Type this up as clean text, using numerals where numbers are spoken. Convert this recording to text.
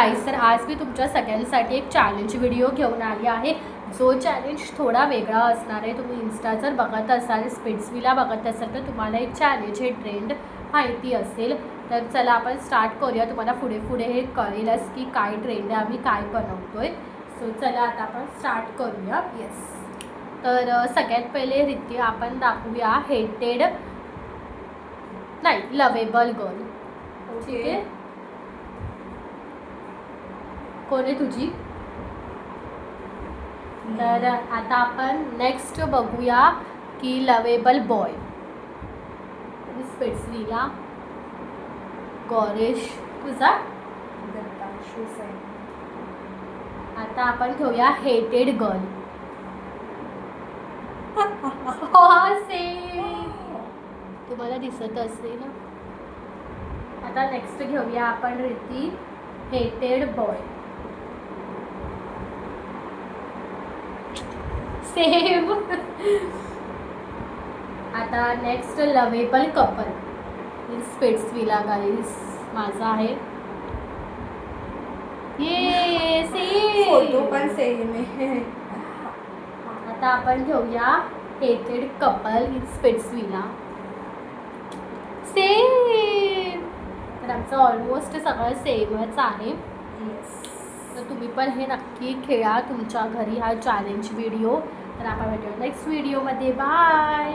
गाईस, तर आज मी तुमच्या सगळ्यांसाठी एक चॅलेंज व्हिडिओ घेऊन आली आहे. जो चॅलेंज थोडा वेगळा असणार आहे. तुम्ही इन्स्टा जर बघत असाल, स्पिट्सविला बघत असाल, तर तुम्हाला एक चॅलेंज हे ट्रेंड माहिती असेल. तर चला आपण स्टार्ट करूया. तुम्हाला पुढे पुढे हे कळेलच की काय ट्रेंड आहे, आम्ही काय बनवतोय. सो चला आता आपण स्टार्ट करूया. येस, तर सगळ्यात पहिले रित्या आपण दाखवूया हेटेड नाही लवेबल गर्ल. ठीक आहे, कोण आहे तुझी? तर आता आपण नेक्स्ट बघूया की लवेबल बॉय. स्पिट्सविला गौरेश तुझा. आता आपण घेऊया हेटेड गर्ल. सेम, तुम्हाला दिसत असेल. आता नेक्स्ट घेऊया आपण रिती हेटेड बॉय. सेम. आता नेक्स्ट लवेबल कपल. स्पिट्सविला गाईस माझा आहे. ये सेम, फोटो पण सेम आहे. आता आपण घेऊया हेटेड कपल इन स्पिट्सविला. सेम. तर आमचं ऑलमोस्ट सगळं सेमच आहे. तर तुम्ही पण हे नक्की खेळा तुमच्या घरी हा चॅलेंज व्हिडिओ. तर आपण भेटूया नेक्स्ट व्हिडिओमध्ये. बाय.